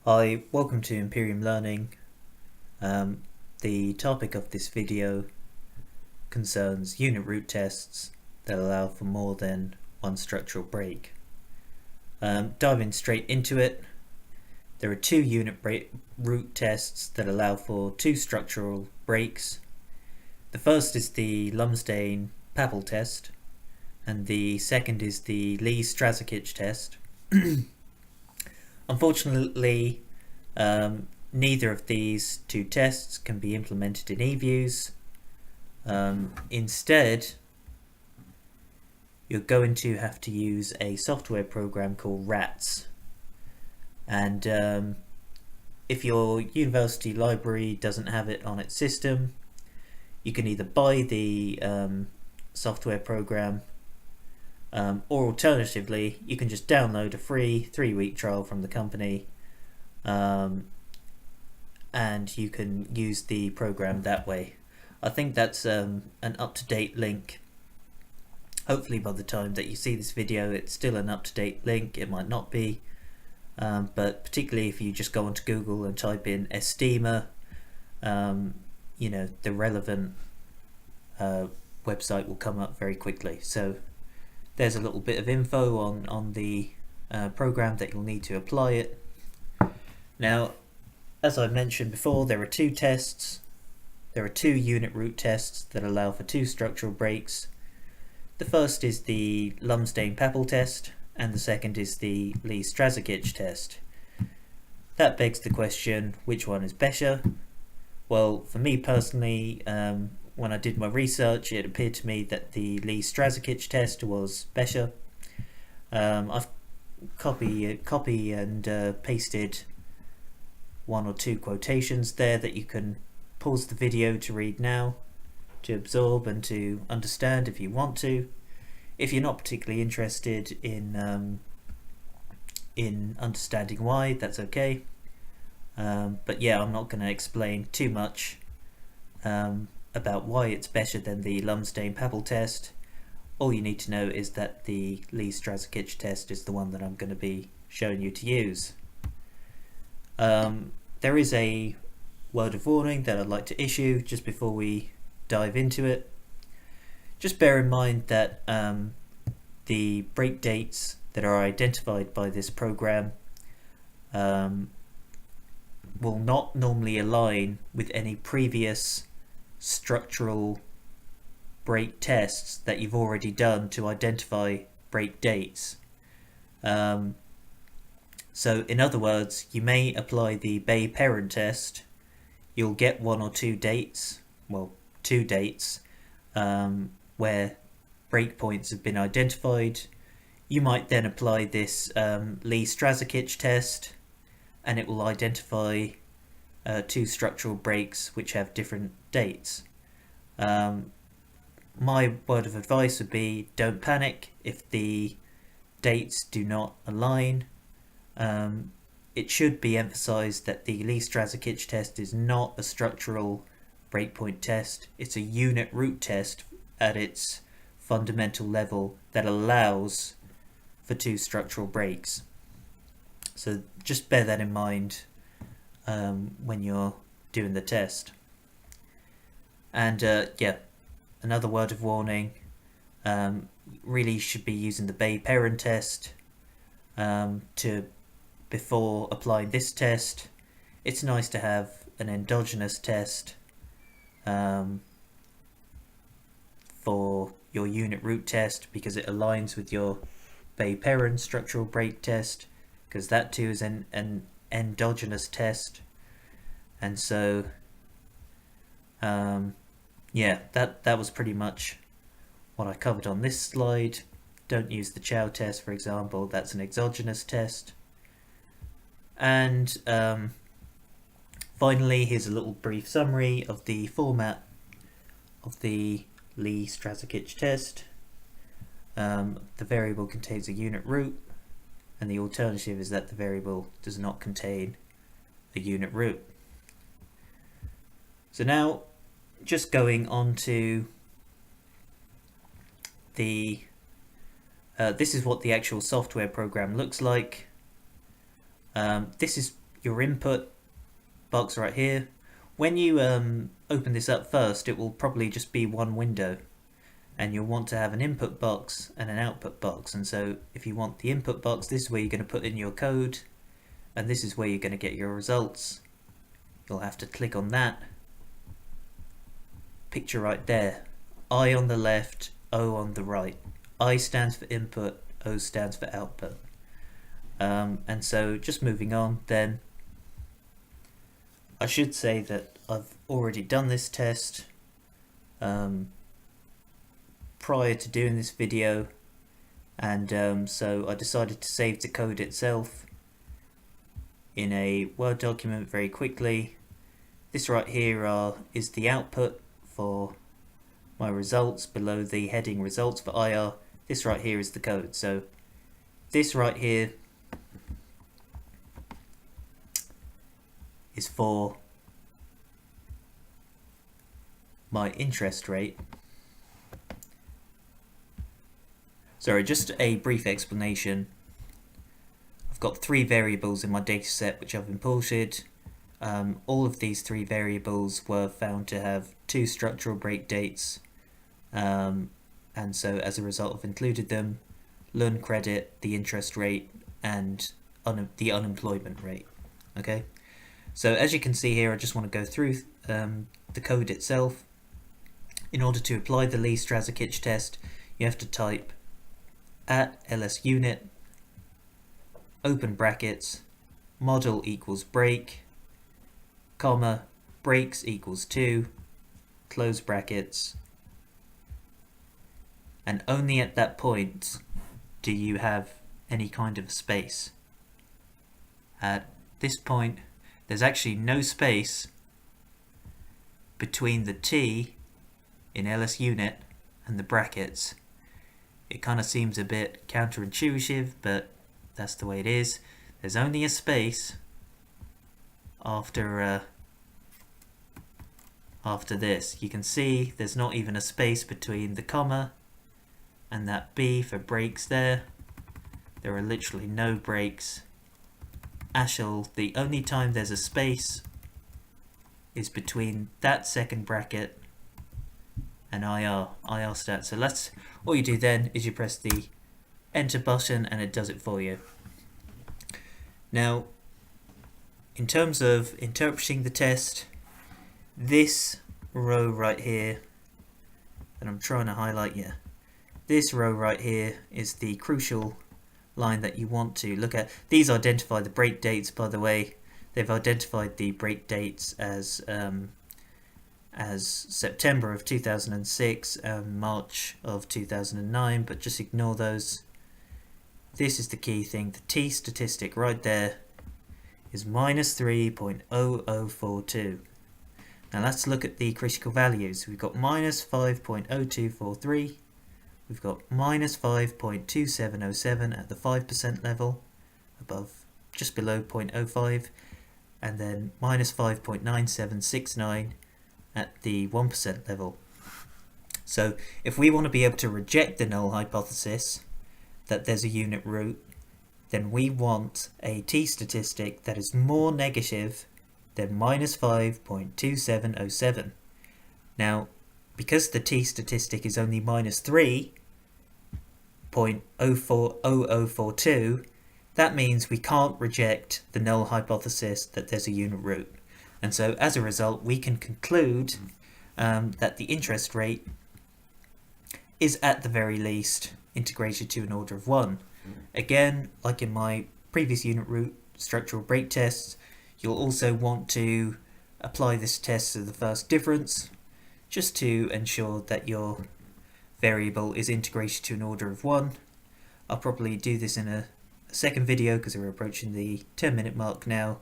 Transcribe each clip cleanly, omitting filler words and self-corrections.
Hi, welcome to Imperium Learning. The topic of this video concerns unit root tests that allow for more than one structural break. Diving straight into it, there are two unit root tests that allow for two structural breaks. The first is the Lumsdaine-Papel test, and the second is the Lee-Strazicich test. Unfortunately, neither of these two tests can be implemented in eViews. Instead, you're going to have to use a software program called RATS. And if your university library doesn't have it on its system, you can either buy the software program, or alternatively, you can just download a free 3-week trial from the company, and you can use the program that way. I think that's an up-to-date link. Hopefully by the time that you see this video it's still an up-to-date link. It might not be, but particularly if you just go onto Google and type in Estima, the relevant website will come up very quickly. So there's a little bit of info on the program that you'll need to apply it. Now, as I mentioned before, there are two tests. There are two unit root tests that allow for two structural breaks. The first is the Lumsdaine-Papel test, and the second is the Lee-Strazicich test. That begs the question, which one is better? Well, for me personally, when I did my research, it appeared to me that the Lee-Strazicich test was better. I've copy and pasted one or two quotations there that you can pause the video to read now, to absorb and to understand if you want to. If you're not particularly interested in understanding why, that's okay. But yeah, I'm not going to explain too much about why it's better than the Lumsdaine-Papel test. All you need to know is that the Lee-Strazicich test is the one that I'm going to be showing you to use. There is a word of warning that I'd like to issue just before we dive into it. Just bear in mind that the break dates that are identified by this program will not normally align with any previous structural break tests that you've already done to identify break dates. So in other words, you may apply the Bay-Perrin test, you'll get one or two dates, well, two dates, where breakpoints have been identified. You might then apply this Lee-Strazicich test, and it will identify two structural breaks which have different dates. My word of advice would be, don't panic if the dates do not align. It should be emphasized that the Lee-Strazicich test is not a structural breakpoint test. It's a unit root test at its fundamental level that allows for two structural breaks. So just bear that in mind when you're doing the test. And yeah, another word of warning, really should be using the Bay-Perrin test before applying this test. It's nice to have an endogenous test for your unit root test because it aligns with your Bay-Perrin structural break test, because that too is an endogenous test. And so yeah, that was pretty much what I covered on this slide. Don't use the Chow test, for example. That's an exogenous test. And finally, here's a little brief summary of the format of the Lee-Strazicich test. The variable contains a unit root, and the alternative is that the variable does not contain a unit root. So now, just going on to the this is what the actual software program looks like. This is your input box right here. When you open this up first, it will probably just be one window, and you'll want to have an input box and an output box. And so if you want the input box, this is where you're going to put in your code, and this is where you're going to get your results. You'll have to click on that picture right there. I on the left, O on the right. I stands for input, O stands for output. And so just moving on, then I should say that I've already done this test prior to doing this video, and so I decided to save the code itself in a Word document very quickly. This right here is the output for my results below the heading results for IR. This right here is the code. So this right here is for my interest rate. Sorry, just a brief explanation. I've got 3 variables in my dataset which I've imported. All of these 3 variables were found to have 2 structural break dates, and so as a result I've included them: loan credit, the interest rate, and the unemployment rate. Okay, so as you can see here, I just want to go through the code itself. In order to apply the Lee-Strazicich test, you have to type @LSUnit, open brackets, model equals break, comma, breaks equals 2, close brackets, and only at that point do you have any kind of a space. At this point, there's actually no space between the T in LSUnit and the brackets. It kind of seems a bit counterintuitive, but that's the way it is. There's only a space after this. You can see there's not even a space between the comma and that B for breaks there. There are literally no breaks at all. The only time there's a space is between that second bracket and IR stat. So all you do then is you press the enter button and it does it for you. Now, in terms of interpreting the test, this row right here that I'm trying to highlight here, this row right here is the crucial line that you want to look at. These identify the break dates, by the way. They've identified the break dates as September of 2006 and March of 2009, but just ignore those. This is the key thing. The T statistic right there is minus 3.0042. Now let's look at the critical values. We've got minus 5.0243. We've got minus 5.2707 at the 5% level, just below 0.05, and then minus 5.9769 at the 1% level. So if we want to be able to reject the null hypothesis that there's a unit root, then we want a T statistic that is more negative than minus 5.2707. Now, because the T statistic is only minus 3.0042, that means we can't reject the null hypothesis that there's a unit root. And so as a result, we can conclude that the interest rate is at the very least integrated to an order of 1. Again, like in my previous unit root structural break tests, you'll also want to apply this test to the first difference, just to ensure that your variable is integrated to an order of 1. I'll probably do this in a second video because we're approaching the 10-minute mark now,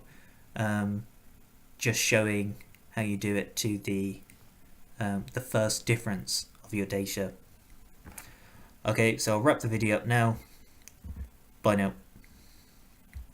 just showing how you do it to the first difference of your data. Okay, so I'll wrap the video up now. Bye now.